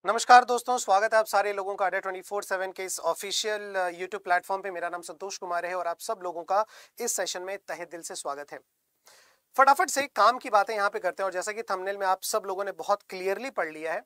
नमस्कार दोस्तों, स्वागत है आप सारे लोगों का अड्डा 24/7 के इस ऑफिशियल यूट्यूब प्लेटफॉर्म पे। मेरा नाम संतोष कुमार है और आप सब लोगों का इस सेशन में तहे दिल से स्वागत है। फटाफट से काम की बातें यहाँ पे करते हैं और जैसा कि थंबनेल में आप सब लोगों ने बहुत क्लियरली पढ़ लिया है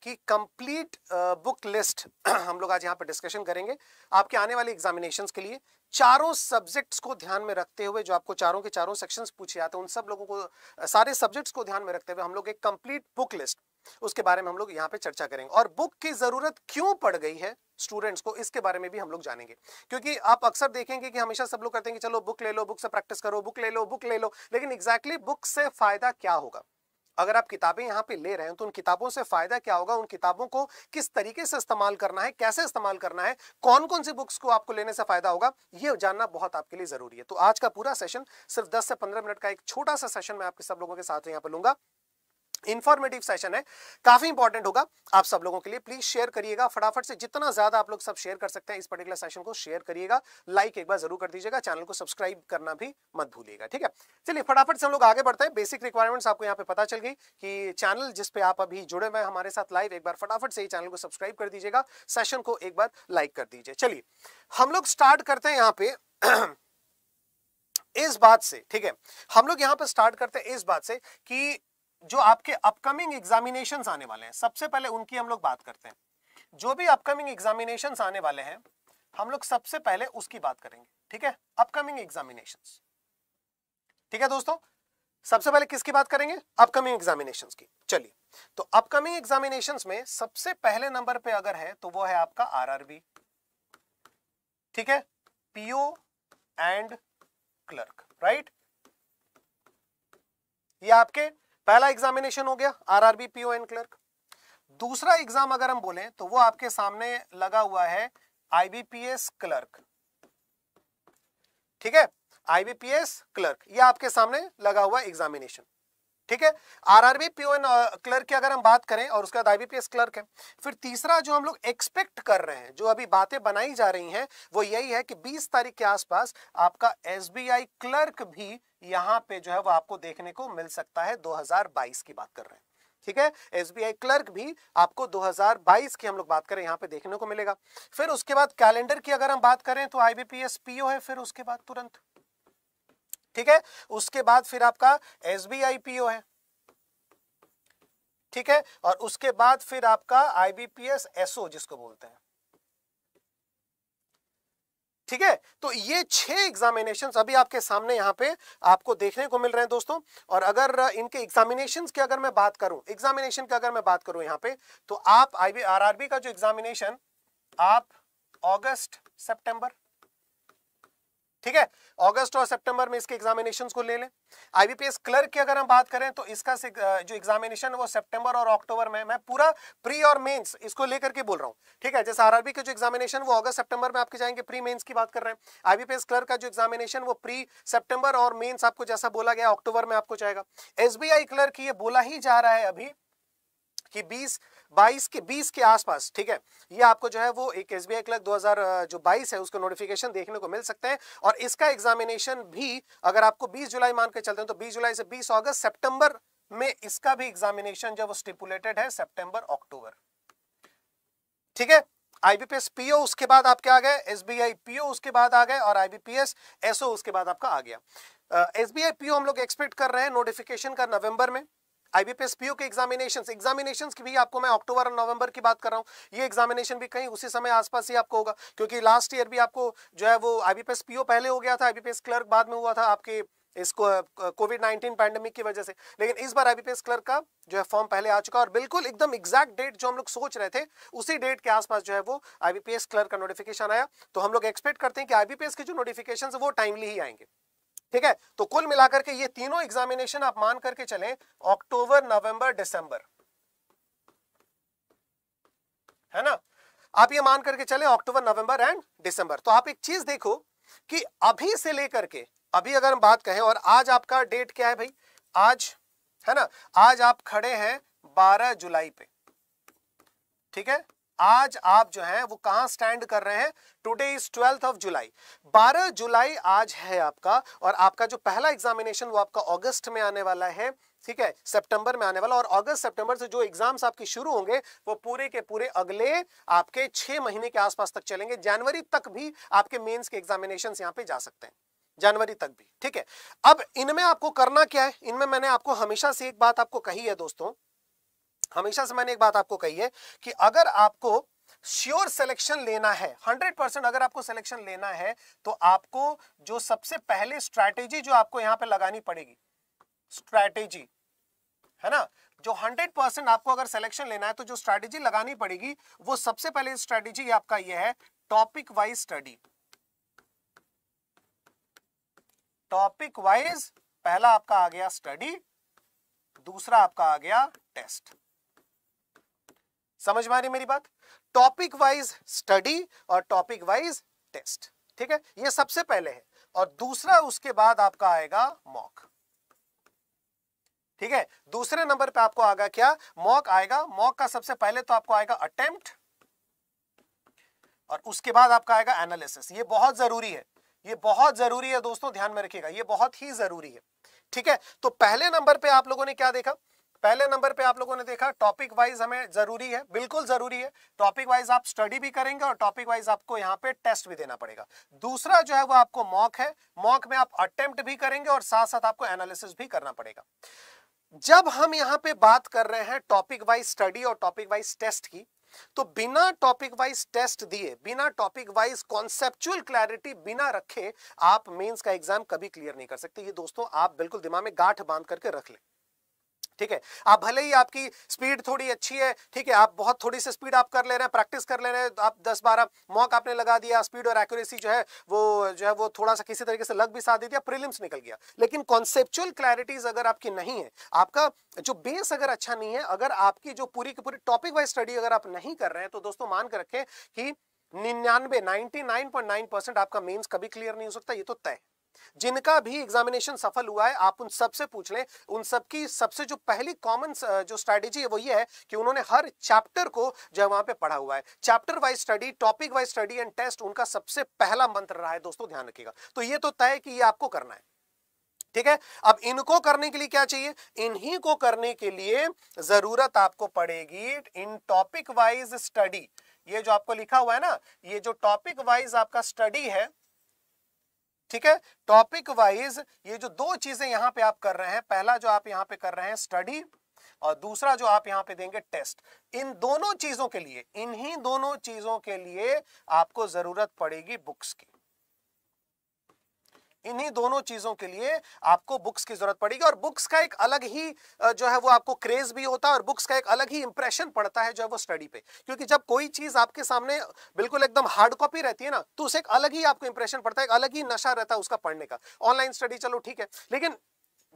कि कंप्लीट बुक लिस्ट हम लोग आज यहाँ पे डिस्कशन करेंगे आपके आने वाले एग्जामिनेशंस के लिए। चारों सब्जेक्ट्स को ध्यान में रखते हुए, जो आपको चारों के चारों सेक्शंस पूछे जाते हैं, उन सब लोगों को सारे सब्जेक्ट्स को ध्यान में रखते हुए हम लोग एक कंप्लीट बुक लिस्ट, उसके बारे में हम लोग यहाँ पे चर्चा करेंगे। और बुक की जरूरत क्यों पड़ गई है स्टूडेंट्स को, इसके बारे में भी हम लोग जानेंगे। क्योंकि आप अक्सर देखेंगे कि हमेशा सब लोग कहते हैं कि चलो बुक ले लो, बुक से प्रैक्टिस करो, बुक ले लो, बुक ले लो, लेकिन एग्जैक्टली बुक से फायदा क्या होगा? अगर आप किताबें यहाँ पे ले रहे हैं तो उन किताबों से फायदा क्या होगा, उन किताबों को किस तरीके से इस्तेमाल करना है, कैसे इस्तेमाल करना है, कौन कौन सी बुक्स को आपको लेने से फायदा होगा, ये जानना बहुत आपके लिए जरूरी है। तो आज का पूरा सेशन सिर्फ 10 से 15 मिनट का एक छोटा सा सेशन मैं आपके सब लोगों के साथ यहाँ पे लूंगा। इंफॉर्मेटिव सेशन है, काफी इंपॉर्टेंट होगा आप सब लोगों के लिए। प्लीज शेयर करिएगा फटाफट से, जितना ज्यादा आप लोग सब शेयर कर सकते हैं इस पर्टिकुलर सेशन को शेयर करिएगा। लाइक एक बार जरूर कर दीजिएगा, चैनल को सब्सक्राइब करना भी मत भूलिएगा, ठीक है। चलिए फटाफट से हम लोग आगे बढ़ते हैं। बेसिक रिक्वायरमेंट्स आपको यहाँ पे पता चल गई कि चैनल जिस पे आप अभी जुड़े हुए हैं हमारे साथ लाइव, एक बार फटाफट से ही चैनल को सब्सक्राइब कर दीजिएगा, सेशन को एक बार लाइक कर दीजिए। चलिए हम लोग स्टार्ट करते हैं यहाँ पे इस बात से, ठीक है। हम लोग यहाँ पे स्टार्ट करते हैं इस बात से कि जो आपके अपकमिंग एग्जामिनेशंस आने वाले हैं, सबसे पहले उनकी हम लोग बात करते हैं। जो भी अपकमिंग एग्जामिनेशंस आने वाले हैं हम लोग सबसे पहले उसकी बात करेंगे, ठीक है। अपकमिंग एग्जामिनेशंस, ठीक है दोस्तों। सबसे पहले किसकी बात करेंगे? अपकमिंग एग्जामिनेशंस की। चलिए, तो अपकमिंग एग्जामिनेशंस में सबसे पहले नंबर पे अगर है तो वो है आपका आरआरबी, ठीक है, पीओ एंड क्लर्क, राइट। ये आपके पहला एग्जामिनेशन हो गया, आरआरबी पीओ एंड क्लर्क। दूसरा एग्जाम अगर हम बोलें तो वो आपके सामने लगा हुआ है आईबीपीएस क्लर्क, ठीक है। आईबीपीएस क्लर्क ये आपके सामने लगा हुआ एग्जामिनेशन, ठीक है। आरआरबी पीओ एंड क्लर्क की अगर हम बात करें और उसके बाद आईबीपीएस क्लर्क है। फिर तीसरा जो हम लोग एक्सपेक्ट कर रहे हैं, जो अभी बातें बनाई जा रही हैं, वो यही है कि 20 तारीख के आसपास आपका एसबीआई क्लर्क भी यहां पे जो है वो आपको देखने को मिल सकता है। 2022 की बात कर रहे हैं, ठीक है। एसबीआई क्लर्क भी आपको 2022 की हम लोग बात करें यहां पे देखने को मिलेगा। फिर उसके बाद कैलेंडर की अगर हम बात करें तो आईबीपीएस पीओ है, फिर उसके बाद तुरंत, ठीक है। उसके बाद फिर आपका एसबीआई पीओ है, ठीक है। और उसके बाद फिर आपका आईबीपीएस एसओ जिसको बोलते हैं, ठीक है। तो ये 6 एग्जामिनेशंस अभी आपके सामने यहाँ पे आपको देखने को मिल रहे हैं दोस्तों। और अगर इनके एग्जामिनेशंस की अगर मैं बात करूं, एग्जामिनेशन की अगर मैं बात करूं यहाँ पे, तो आप आरआरबी का जो एग्जामिनेशन आप अगस्त सितंबर, ठीक है, अगस्त और सितंबर में इसके एग्जामिनेशंस को ले लें। आईबीपीएस क्लर्क की अगर हम बात करें तो इसका जो एग्जामिनेशन है वो सितंबर और अक्टूबर में, मैं पूरा प्री और मेंस इसको लेकर के बोल रहा हूं, ठीक है। जैसे आरआरबी के जो एग्जामिनेशन वो अगस्त सितंबर में आपके जाएंगे, प्री मेंस की बात कर रहे हैं। आईबीपीएस क्लर्क का जो एग्जामिनेशन वो प्री सितंबर और मेंस आपको जैसा बोला गया अक्टूबर में आपको जाएगा। एसबीआई क्लर्क ये बोला ही जा रहा है अभी कि 20 के आसपास, ठीक है, ये आपको जो है वो एक एसबीआई क्लर्क 2022 है उसको नोटिफिकेशन देखने को मिल सकते हैं। और इसका एग्जामिनेशन भी अगर आपको 20 जुलाई मान के चलते हैं तो 20 जुलाई से 20 अगस्त सितंबर में इसका भी एग्जामिनेशन जो वो स्टिपुलेटेड है सितंबर अक्टूबर, ठीक है। आईबीपीएस पीओ उसके बाद आपके आ गए, एसबीआई पीओ उसके बाद आ गए और आईबीपीएस एसओ उसके बाद आपका आ गया। एसबीआई पीओ हम लोग एक्सपेक्ट कर रहे हैं नोटिफिकेशन का नवंबर में। आईबीपीएस पीओ के एग्जामिनेशंस की भी आपको मैं अक्टूबर और नवंबर की बात कर रहा हूं। ये एग्जामिनेशन भी कहीं उसी समय आसपास ही आपको होगा, क्योंकि लास्ट ईयर भी आपको जो है वो आईबीपीएस पीओ पहले हो गया था, आईबीपीएस क्लर्क बाद में हुआ था आपके इसको कोविड-19 पैंडेमिक की वजह से। लेकिन इस बार आईबीपीएस क्लर्क का जो है फॉर्म पहले आ चुका और बिल्कुल एकदम एग्जैक्ट डेट जो हम लोग सोच रहे थे उसी डेट के आसपास जो है वो आईबीपीएस क्लर्क का नोटिफिकेशन आया। तो हम लोग एक्सपेक्ट करते हैं कि आईबीपीएस के जो नोटिफिकेशन है वो टाइमली ही आएंगे, ठीक है। तो कुल मिलाकर के ये तीनों एग्जामिनेशन आप मान करके चलें अक्टूबर नवंबर दिसंबर, है ना। आप ये मान करके चलें अक्टूबर नवंबर एंड दिसंबर। तो आप एक चीज देखो कि अभी से लेकर के अभी अगर हम बात कहें, और आज आपका डेट क्या है भाई, आज है ना, आज आप खड़े हैं 12 जुलाई पे, ठीक है। आज आप जो है वो कहां स्टैंड कर रहे हैं, today is 12th of July, 12 जुलाई आज है आपका। और आपका जो पहला एग्जामिनेशन वो आपका अगस्त में आने वाला है ठीक है, सितंबर में आने वाला, और अगस्त सितंबर से जो एग्जाम्स आपके शुरू होंगे वो पूरे के पूरे अगले आपके 6 महीने के आसपास तक चलेंगे। जनवरी तक भी आपके मेंस के एग्जामिनेशंस यहां पे जा सकते हैं, जनवरी तक भी, ठीक है। अब इनमें आपको करना क्या है, इनमें मैंने आपको हमेशा से एक बात आपको कही है दोस्तों, हमेशा से मैंने एक बात आपको कही है कि अगर आपको श्योर सिलेक्शन लेना है, 100% अगर आपको सिलेक्शन लेना है, तो आपको जो सबसे पहले स्ट्रैटेजी जो आपको यहां पे लगानी पड़ेगी, स्ट्रैटेजी है ना, जो 100% आपको अगर सिलेक्शन लेना है तो जो स्ट्रैटेजी लगानी पड़ेगी वो सबसे पहले स्ट्रैटेजी आपका ये है topic wise study. Topic wise पहला आपका आ गया स्टडी, दूसरा आपका आ गया टेस्ट। समझ में आ रही मेरी बात? टॉपिक वाइज स्टडी और टॉपिक वाइज टेस्ट, ठीक है, ये सबसे पहले है। और दूसरा उसके बाद आपका आएगा मॉक, ठीक है। दूसरे नंबर पे आपको आएगा क्या, मॉक आएगा। मॉक का सबसे पहले तो आपको आएगा अटेम्प्ट, और उसके बाद आपका आएगा एनालिसिस। ये बहुत जरूरी है, ये बहुत जरूरी है दोस्तों, ध्यान में रखिएगा, ये बहुत ही जरूरी है, ठीक है। तो पहले नंबर पे आप लोगों ने क्या देखा, पहले नंबर पे आप लोगों ने देखा टॉपिक वाइज हमें जरूरी है, बिल्कुल जरूरी है। टॉपिक वाइज आप स्टडी भी करेंगे और टॉपिक वाइज आपको यहाँ पे टेस्ट भी देना पड़ेगा। दूसरा जो है वो आपको मॉक है, मॉक में आप अटेम्प्ट भी करेंगे और साथ साथ आपको एनालिसिस भी करना पड़ेगा। जब हम यहां पे बात कर रहे हैं टॉपिक वाइज स्टडी और टॉपिक वाइज टेस्ट की, तो बिना टॉपिक वाइज टेस्ट दिए, बिना टॉपिक वाइज कॉन्सेप्चुअल क्लैरिटी बिना रखे आप मेंस का एग्जाम कभी क्लियर नहीं कर सकते। ये दोस्तों आप बिल्कुल दिमाग में गांठ बांध करके रख लें, ठीक है। आप भले ही आपकी स्पीड थोड़ी अच्छी है, ठीक है, आप बहुत थोड़ी सी स्पीड आप कर ले रहे हैं, प्रैक्टिस कर ले रहे हैं, आप 10-12 मॉक आपने लगा दिया, स्पीड और एक्यूरेसी जो है वो थोड़ा सा किसी तरीके से लग भी साथ दे दिया, प्रीलिम्स निकल गया। लेकिन कॉन्सेप्चुअल क्लैरिटीज अगर आपकी नहीं है, आपका जो बेस अगर अच्छा नहीं है, अगर आपकी जो पूरी की पूरी टॉपिक वाइज स्टडी अगर आप नहीं कर रहे हैं, तो दोस्तों मान के रखें कि 99.9% आपका मेंस कभी क्लियर नहीं हो सकता, ये तो तय है। जिनका भी एग्जामिनेशन सफल हुआ है आप उन सबसे पूछ लें, उन सबकी सबसे जो पहली कॉमन जो स्ट्रेटेजी है वो ये है कि उन्होंने हर चैप्टर को जो वहां पे पढ़ा हुआ है। Chapter wise study, topic wise study and test उनका सबसे पहला मंत्र रहा है दोस्तों, ध्यान रखिएगा। तो ये तो तय है कि ये आपको करना है, ठीक है। अब इनको करने के लिए क्या चाहिए, इन्हीं को करने के लिए जरूरत आपको पड़ेगी इन टॉपिक वाइज स्टडी। ये जो आपको लिखा हुआ है ना, ये जो टॉपिक वाइज आपका स्टडी है, ठीक है, टॉपिक वाइज ये जो दो चीजें यहां पे आप कर रहे हैं, पहला जो आप यहां पे कर रहे हैं स्टडी और दूसरा जो आप यहां पे देंगे टेस्ट। इन दोनों चीजों के लिए, इन्हीं दोनों चीजों के लिए आपको जरूरत पड़ेगी बुक्स की। इन्हीं दोनों चीजों के लिए आपको बुक्स की जरूरत पड़ेगी। और बुक्स का एक अलग ही जो है वो आपको क्रेज भी होता है और बुक्स का एक अलग ही इंप्रेशन पड़ता है जो है वो स्टडी पे। क्योंकि जब कोई चीज आपके सामने बिल्कुल एकदम हार्ड कॉपी रहती है ना, तो उसे एक अलग ही आपको इंप्रेशन पड़ता है, एक अलग ही नशा रहता है उसका पढ़ने का। ऑनलाइन स्टडी चलो ठीक है, लेकिन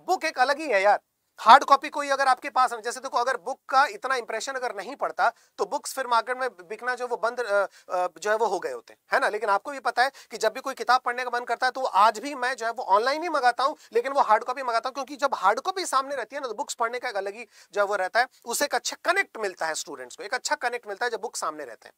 बुक एक अलग ही है यार। हार्ड कॉपी कोई अगर आपके पास है, जैसे देखो अगर बुक का इतना इंप्रेशन अगर नहीं पड़ता तो बुक्स फिर मार्केट में बिकना जो वो बंद जो है वो हो गए होते हैं, है ना। लेकिन आपको भी पता है कि जब भी कोई किताब पढ़ने का मन करता है तो आज भी मैं जो है वो ऑनलाइन ही मंगाता हूं, लेकिन वो हार्ड कॉपी मंगाता हूं, क्योंकि जब हार्ड कॉपी सामने रहती है ना तो बुक्स पढ़ने का एक अलग ही जो है वो रहता है, उससे एक अच्छा कनेक्ट मिलता है स्टूडेंट्स को, एक अच्छा कनेक्ट मिलता है जब बुक सामने रहते हैं,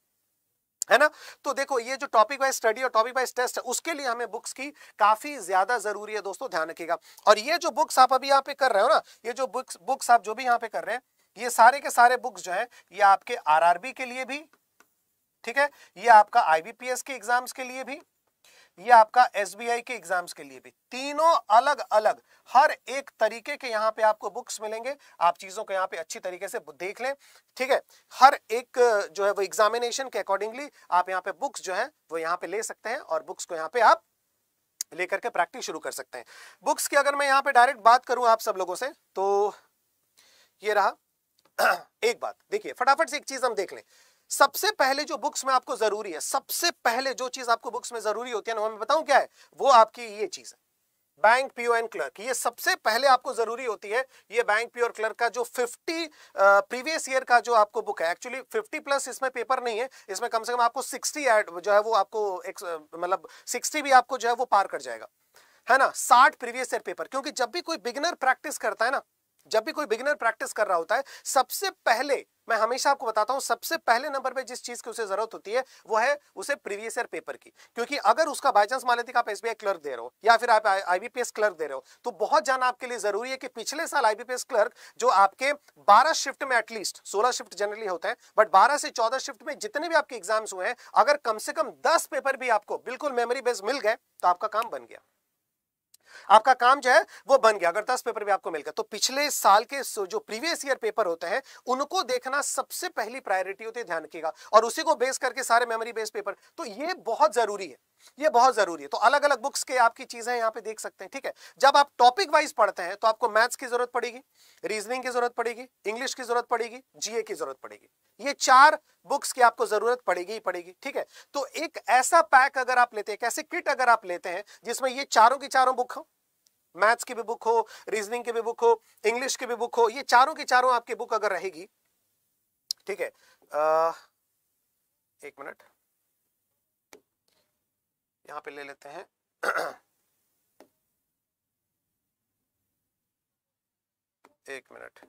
है ना। तो देखो ये जो टॉपिक वाइज स्टडी और टॉपिक वाइज टेस्ट है उसके लिए हमें बुक्स की काफी ज्यादा जरूरी है दोस्तों, ध्यान रखिएगा। और ये जो बुक्स आप अभी यहाँ पे कर रहे हो ना, ये जो बुक्स आप जो भी यहाँ पे कर रहे हैं, ये सारे के सारे बुक्स जो है ये आपके आरआरबी के लिए भी, ठीक है, ये आपका आईबीपीएस के एग्जाम्स के लिए भी, ये आपका एसबीआई के एग्जाम्स के लिए भी, तीनों अलग अलग हर एक तरीके के यहाँ पे आपको बुक्स मिलेंगे। आप चीजों को यहाँ पे अच्छी तरीके से देख लें, ठीक है। हर एक जो है वो एग्जामिनेशन के अकॉर्डिंगली आप यहाँ पे बुक्स जो है वो यहाँ पे ले सकते हैं और बुक्स को यहाँ पे आप लेकर के प्रैक्टिस शुरू कर सकते हैं। बुक्स की अगर मैं यहाँ पे डायरेक्ट बात करूं आप सब लोगों से, तो ये रहा एक बात, देखिए फटाफट से एक चीज हम देख लें। सबसे पहले जो बुक्स में आपको जरूरी है, सबसे पहले जो चीज आपको बुक्स में जरूरी होती है ना, मैं बताऊं क्या है, वो आपकी ये चीज है, बैंक पीओ एंड क्लर्क। ये सबसे पहले आपको जरूरी होती है। ये बैंक पीओ और क्लर्क का जो 50 प्रीवियस ईयर का जो आपको बुक है, एक्चुअली 50 प्लस इसमें पेपर नहीं है, इसमें कम से कम आपको 60 ऐड जो है वो आपको मतलब 60 भी आपको जो है वो पार कर जाएगा, है ना। 60 प्रीवियस ईयर पेपर, क्योंकि जब भी कोई बिगिनर प्रैक्टिस करता है ना, जब भी कोई बिगिनर प्रैक्टिस कर रहा होता है, सबसे पहले मैं हमेशा आपको बताता हूं, सबसे पहले नंबर पे जिस चीज की उसे जरूरत होती है वो है उसे प्रीवियस ईयर पेपर की। क्योंकि अगर उसका बाय चांस मान लेते कि आप एसबीआई क्लर्क दे रहे हो या फिर आप आईबीपीएस क्लर्क दे रहे हो, तो बहुत जाना आपके लिए जरूरी है कि पिछले साल आईबीपीएस क्लर्क जो आपके 12 शिफ्ट में, एटलीस्ट 16 शिफ्ट जनरली होता है, बट 12 से 14 शिफ्ट में जितने भी आपके एग्जाम्स हुए हैं, अगर कम से कम 10 पेपर भी आपको बिल्कुल मेमोरी बेस मिल गए तो आपका काम बन गया, आपका काम जो है वो बन गया। अगर 10 पेपर भी आपको मिल गया तो पिछले साल के जो प्रीवियस ईयर पेपर होते हैं उनको देखना सबसे पहली प्रायोरिटी होती है, ध्यान रखिएगा, और उसी को बेस करके सारे मेमोरी बेस्ड पेपर, तो ये बहुत जरूरी है, ये बहुत जरूरी है। तो अलग अलग बुक्स के आपकी चीजें यहां पे देख सकते हैं, ठीक है। जब आप टॉपिक वाइज पढ़ते हैं तो आपको मैथ्स की जरूरत पड़ेगी, रीजनिंग की जरूरत पड़ेगी, इंग्लिश की जरूरत पड़ेगी, जीए की जरूरत पड़ेगी, ये 4 बुक्स की आपको जरूरत पड़ेगी ही पड़ेगी, ठीक है। तो एक ऐसा पैक अगर आप लेते हैं, एक ऐसी किट अगर आप लेते हैं जिसमें ये चारों की चारों बुक हो, मैथ्स की भी बुक हो, रीजनिंग की भी बुक हो, इंग्लिश की भी बुक हो, ये चारों की चारों आपकी बुक अगर रहेगी, ठीक है। एक मिनट यहां पे ले लेते हैं एक मिनट,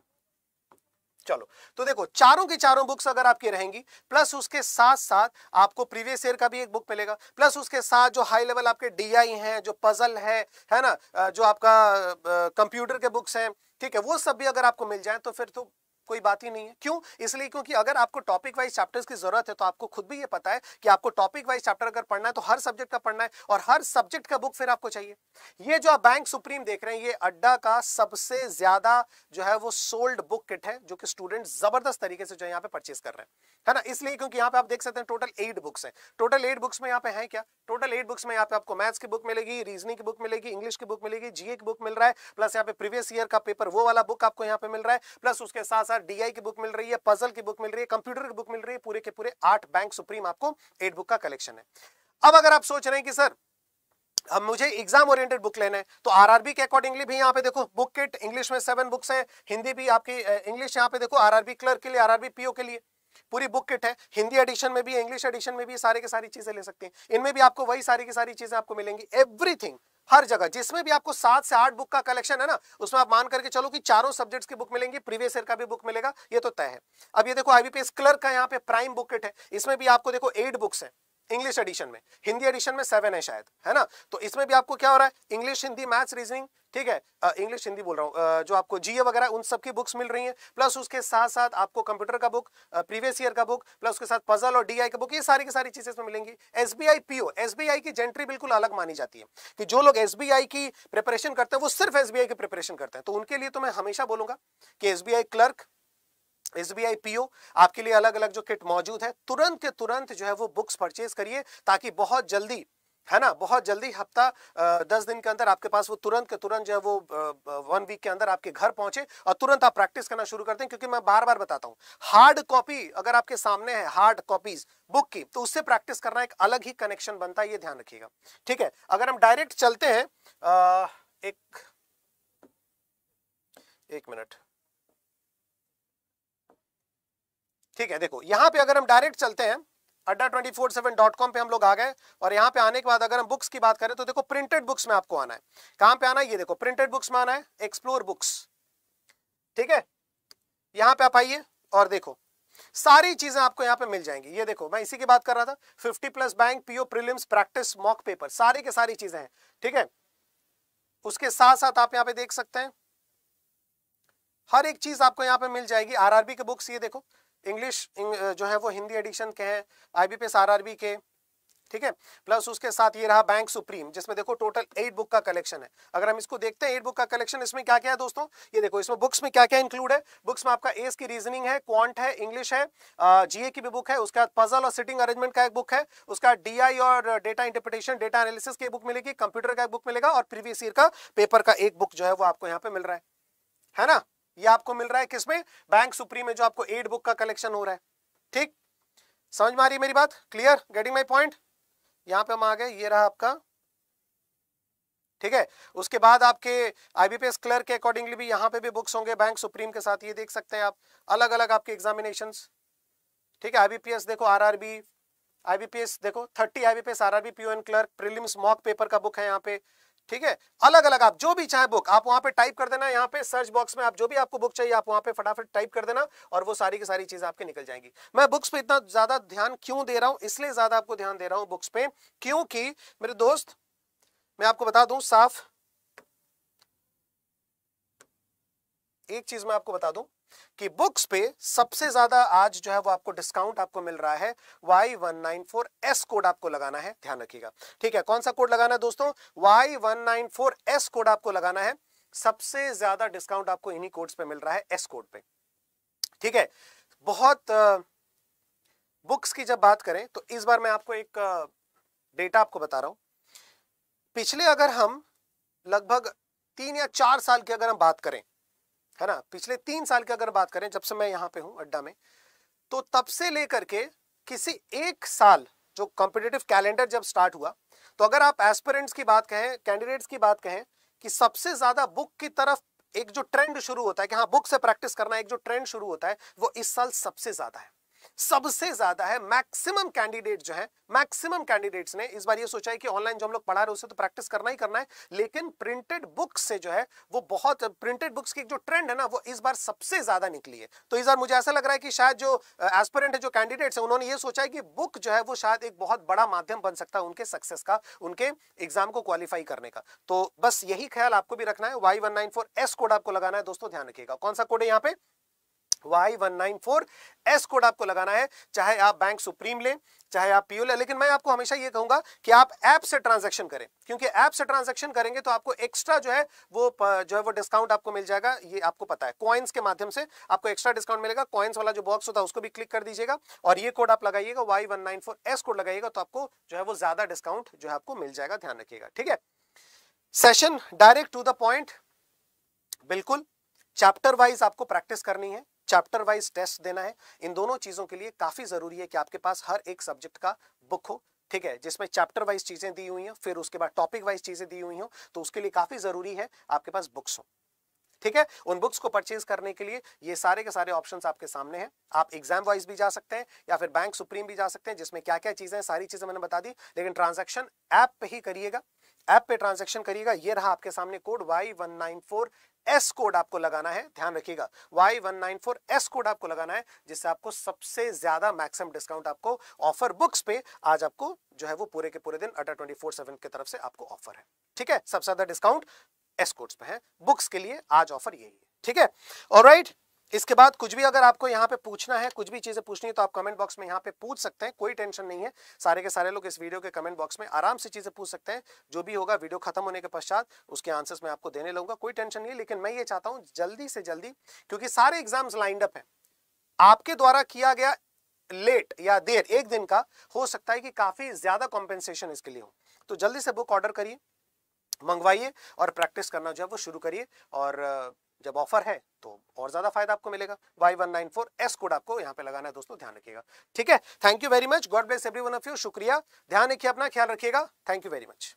चलो। तो देखो चारों की चारों बुक्स अगर आपकी रहेंगी, प्लस उसके साथ साथ आपको प्रीवियस ईयर का भी एक बुक मिलेगा, प्लस उसके साथ जो हाई लेवल आपके डीआई हैं, जो पजल है ना, जो आपका कंप्यूटर के बुक्स हैं, ठीक है, वो सब भी अगर आपको मिल जाए तो फिर तो कोई बात ही नहीं है। क्यों? इसलिए क्योंकि अगर आपको टॉपिक वाइज चैप्टर्स की जरूरत है तो आपको खुद भी ये पता है कि आपको टॉपिक वाइज चैप्टर अगर पढ़ना है तो हर सब्जेक्ट का पढ़ना है, और हर सब्जेक्ट का बुक फिर आपको चाहिए। ये जो आप बैंक सुप्रीम देख रहे हैं, ये अड्डा का सबसे ज्यादा जो है वो सोल्ड बुक किट है, जो कि स्टूडेंट जबरदस्त तरीके से जो है यहाँ पे परचेस कर रहे हैं, है ना। इसलिए क्योंकि यहाँ पे आप देख सकते हैं टोटल 8 बुक्स हैं। टोटल 8 बुक्स में यहाँ पे है क्या, टोटल 8 बुक्स में यहाँ पे आपको मैथ्स की बुक मिलेगी, रीजनिंग की बुक मिलेगी, इंग्लिश की बुक मिलेगी, जीए की बुक मिल रहा है, प्लस यहाँ पे प्रीवियस ईयर का पेपर वो वाला बुक आपको यहाँ पे मिल रहा है, प्लस उसके साथ साथ डीआई की बुक मिल रही है, पजल की बुक मिल रही है, कंप्यूटर की बुक मिल रही है, पूरे के पूरे 8 बैंक सुप्रीम आपको 8 बुक का कलेक्शन है। अब अगर आप सोच रहे हैं कि सर अब मुझे एग्जाम ओरिएंटेड बुक लेना है, तो आरआरबी के अकॉर्डिंगली भी यहाँ पे देखो बुक किट, इंग्लिश में 7 बुक्स है, हिंदी भी आपकी इंग्लिश यहाँ पे देखो आरआरबी क्लर्क के लिए, आरआरबी पीओ के लिए पूरी बुक किट है, हिंदी एडिशन में भी, इंग्लिश एडिशन में भी, सारे के सारी चीजें ले सकते हैं। इनमें भी आपको वही सारी की सारी चीजें आपको मिलेंगी, एवरीथिंग, हर जगह। जिसमें भी आपको 7 से 8 बुक का कलेक्शन है ना, उसमें आप मान करके चलो कि चारों सब्जेक्ट्स की बुक मिलेंगी, प्रीवियस ईयर का भी बुक मिलेगा, ये तो तय है। अब ये देखो आईबीपीएस क्लर्क का यहाँ पे प्राइम बुक किट है, इसमें भी आपको देखो 8 बुक्स है, इंग्लिश एडिशन में, हिंदी एडिशन में 7 है शायद, है ना। तो इसमें भी आपको क्या हो रहा है, इंग्लिश, हिंदी, मैथ्स, रीजनिंग, ठीक है, इंग्लिश हिंदी बोल रहा हूं, जो आपको जीए वगैरह उन सब की बुक्स मिल रही हैं, प्लस उसके साथ साथ आपको कंप्यूटर का बुक, प्रीवियस ईयर का बुक, प्लस उसके साथ पजल और डीआई का बुक, ये सारी की सारी चीजें इसमें मिलेंगी। एसबीआई पीओ, एसबीआई की जेंट्री बिल्कुल अलग मानी जाती है, कि जो लोग एसबीआई की प्रिपरेशन करते हैं वो सिर्फ एसबीआई की प्रिपरेशन करते हैं, तो उनके लिए तो मैं हमेशा बोलूंगा कि एसबीआई क्लर्क, एसबीआई पीओ, आपके लिए अलग अलग जो किट मौजूद है, तुरंत के तुरंत जो है वो बुक्स परचेज करिए, ताकि बहुत जल्दी, है ना, बहुत जल्दी हफ्ता 10 दिन के अंदर आपके पास वो तुरंत के तुरंत जो है वो 1 वीक के अंदर आपके घर पहुंचे और तुरंत आप प्रैक्टिस करना शुरू करते हैं। क्योंकि मैं बार बार बताता हूं, हार्ड कॉपी अगर आपके सामने है, हार्ड कॉपीज बुक की, तो उससे प्रैक्टिस करना एक अलग ही कनेक्शन बनता है, ये ध्यान रखिएगा, ठीक है। अगर हम डायरेक्ट चलते हैं, एक मिनट, ठीक है, देखो यहां पे अगर हम डायरेक्ट चलते हैं, adda247.com पे हम लोग आ गए, और यहां पे आने के बाद अगर हम बुक्स की बात करें तो देखो प्रिंटेड बुक्स में आपको आना है। कहां पे आना है, ये देखो प्रिंटेड बुक्स में आना है, एक्सप्लोर बुक्स, ठीक है, यहां पे आप आइए और देखो सारी चीजें आपको यहां पे मिल जाएंगी। ये देखो मैं इसी की बात कर रहा था, 50+ bank PO prelims practice mock paper, सारी के सारी चीजें हैं, ठीक है। उसके साथ साथ आप यहां पे देख सकते हैं हर एक चीज आपको यहां पे मिल जाएगी। आरआरबी के बुक्स, ये देखो इंग्लिश जो है वो हिंदी एडिशन के हैं, आईबीपीएस आरआरबी के, ठीक है, प्लस उसके साथ ये रहा बैंक सुप्रीम, जिसमें देखो टोटल 8 बुक का कलेक्शन है। अगर हम इसको देखते हैं 8 बुक का कलेक्शन, इसमें क्या क्या है दोस्तों, ये देखो इसमें बुक्स में क्या क्या इंक्लूड है। बुक्स में आपका एस की रीजनिंग है, क्वांट है, इंग्लिश है, जीए की भी बुक है, उसके बाद पजल और सिटिंग अरेंजमेंट का एक बुक है, उसका डीआई और डेटा इंटरप्रिटेशन, डेटा एनालिसिस की बुक मिलेगी, कंप्यूटर का एक बुक मिलेगा, और प्रीवियस ईयर का पेपर का एक बुक जो है वो आपको यहाँ पे मिल रहा है ना। ये आपको मिल रहा है किसमें, बैंक सुप्रीम में, जो आपको 8 बुक का कलेक्शन हो रहा है, ठीक, समझ में आ रही है मेरी बात, क्लियर, गेटिंग माय पॉइंट। यहां पे हम आ गए, ये रहा आपका, ठीक है। उसके बाद आपके आईबीपीएस क्लर्क के अकॉर्डिंगली भी यहां पे भी बुक्स होंगे बैंक सुप्रीम के साथ, ये देख सकते हैं आप, अलग अलग आपके एग्जामिनेशंस, ठीक है। आईबीपीएस देखो, आरआरबी, आईबीपीएस देखो 30 IBPS RRB PO and clerk prelims mock paper का बुक है यहाँ पे, ठीक है, अलग अलग आप जो भी चाहे बुक आप वहां पे टाइप कर देना, यहाँ पे सर्च बॉक्स में आप जो भी आपको बुक चाहिए आप वहां पे फटाफट टाइप कर देना और वो सारी की सारी चीजें आपके निकल जाएंगी। मैं बुक्स पे इतना ज्यादा ध्यान क्यों दे रहा हूं, इसलिए ज्यादा आपको ध्यान दे रहा हूं बुक्स पे, क्योंकि मेरे दोस्त मैं आपको बता दूं साफ एक चीज मैं आपको बता दूं कि बुक्स पे सबसे ज्यादा आज जो है वो आपको डिस्काउंट आपको मिल रहा है Y194S कोड आपको लगाना है, ध्यान रखिएगा। ठीक है, कौन सा कोड लगाना है दोस्तों, Y194S कोड आपको लगाना है। सबसे ज्यादा डिस्काउंट आपको इन्हीं कोड्स पे मिल रहा है, एस कोड पे। ठीक है, बहुत बुक्स की जब बात करें तो इस बार मैं आपको एक डेटा आपको बता रहा हूं। पिछले अगर हम लगभग 3 या 4 साल की अगर हम बात करें, है ना, पिछले 3 साल की अगर बात करें जब से मैं यहां पे हूं अड्डा में, तो तब से लेकर के किसी एक साल जो कॉम्पिटिटिव कैलेंडर जब स्टार्ट हुआ, तो अगर आप एस्पिरेंट्स की बात कहें, कैंडिडेट्स की बात कहें कि सबसे ज्यादा बुक की तरफ एक जो ट्रेंड शुरू होता है कि हाँ बुक से प्रैक्टिस करना, एक जो ट्रेंड शुरू होता है वो इस साल सबसे ज्यादा है, सबसे ज्यादा है। मैक्सिमम कैंडिडेट जो है, मैक्सिमम कैंडिडेट्स ने इस बार ये सोचा है कि ऑनलाइन जो हम लोग पढ़ा रहे हैं उससे तो प्रैक्टिस करना ही करना है, लेकिन प्रिंटेड बुक्स से जो है वो बहुत, प्रिंटेड बुक्स की जो ट्रेंड है ना वो इस बार सबसे ज्यादा निकली है। तो इस बार मुझे ऐसा लग रहा है कि शायद जो एस्पिरेंट है, जो कैंडिडेट्स है, उन्होंने ये सोचा है कि बुक जो है वो शायद एक बहुत बड़ा माध्यम बन सकता है उनके सक्सेस का, उनके एग्जाम को क्वालिफाई करने का। तो बस यही ख्याल आपको भी रखना है। Y194S कोड आपको लगाना है दोस्तों, ध्यान रखिएगा। कौन सा कोड है यहाँ पे, Y194S कोड आपको लगाना है, चाहे आप बैंक सुप्रीम लें, चाहे आप पीओ लें। लेकिन मैं आपको हमेशा ये कहूंगा कि आप ऐप से ट्रांजैक्शन करें, क्योंकि ऐप से ट्रांजैक्शन करेंगे तो आपको एक्स्ट्रा जो है वो डिस्काउंट आपको मिल जाएगा। ये आपको पता है, कॉइन्स के माध्यम से आपको एक्स्ट्रा डिस्काउंट मिलेगा। कॉइन्स वाला जो बॉक्स होता है उसको भी क्लिक कर दीजिएगा और ये कोड आप लगाइएगा, Y194S कोड लगाइएगा, तो आपको जो है वो ज्यादा डिस्काउंट जो है आपको मिल जाएगा, ध्यान रखिएगा। ठीक है, session direct to the point, बिल्कुल चैप्टर वाइज आपको प्रैक्टिस करनी है, चैप्टर वाइज टेस्ट देना है। इन दोनों चीजों के लिए काफी जरूरी है कि आपके पास हर एक सब्जेक्ट का बुक हो, ठीक है, जिसमें चैप्टर वाइज चीजें दी हुई हैं, फिर उसके बाद टॉपिक वाइज चीजें दी हुई हो, तो उसके लिए काफी जरूरी है आपके पास बुक्स हो। ठीक है, उन बुक्स को परचेज करने के लिए ये सारे के सारे ऑप्शंस आपके सामने हैं। आप एग्जाम वाइज भी जा सकते हैं या फिर बैंक सुप्रीम भी जा सकते हैं, जिसमें क्या क्या चीजें, सारी चीजें मैंने बता दी। लेकिन ट्रांजैक्शन ऐप पे ही करिएगा, ऐप पे ट्रांजैक्शन करिएगा। ये रहा आपके सामने कोड Y194S कोड आपको लगाना है, ध्यान रखिएगा। Y194S कोड आपको लगाना है, जिससे आपको सबसे ज्यादा मैक्सिमम डिस्काउंट आपको ऑफर बुक्स पे आज आपको जो है वो पूरे के पूरे दिन अड्डा 24/7 की तरफ से आपको ऑफर है। ठीक है, सबसे ज्यादा डिस्काउंट एस कोड्स पे है, बुक्स के लिए आज ऑफर यही है। ठीक है, ऑलराइट। इसके बाद कुछ भी अगर आपको यहाँ पे पूछना है, कुछ भी चीजें पूछनी है, तो आप कमेंट बॉक्स में यहाँ पे पूछ सकते हैं, कोई टेंशन नहीं है। सारे के सारे लोग इस वीडियो के कमेंट बॉक्स में आराम से चीजें पूछ सकते हैं। जो भी होगा वीडियो खत्म होने के पश्चात उसके आंसर्स मैं आपको देने लगूंगा, कोई टेंशन नहीं है। लेकिन मैं ये चाहता हूं जल्दी से जल्दी, क्योंकि सारे एग्जाम्स लाइंड अप है, आपके द्वारा किया गया लेट या देर एक दिन का हो सकता है कि काफी ज्यादा कॉम्पेंसेशन इसके लिए हो। तो जल्दी से बुक ऑर्डर करिए, मंगवाइए और प्रैक्टिस करना जो है वो शुरू करिए। और जब ऑफर है तो और ज्यादा फायदा आपको मिलेगा। Y194S कोड आपको यहां पे लगाना है दोस्तों, ध्यान रखिएगा। ठीक है, thank you very much, God bless every one of you. शुक्रिया, ध्यान रखिए, अपना ख्याल रखिएगा। Thank you very much.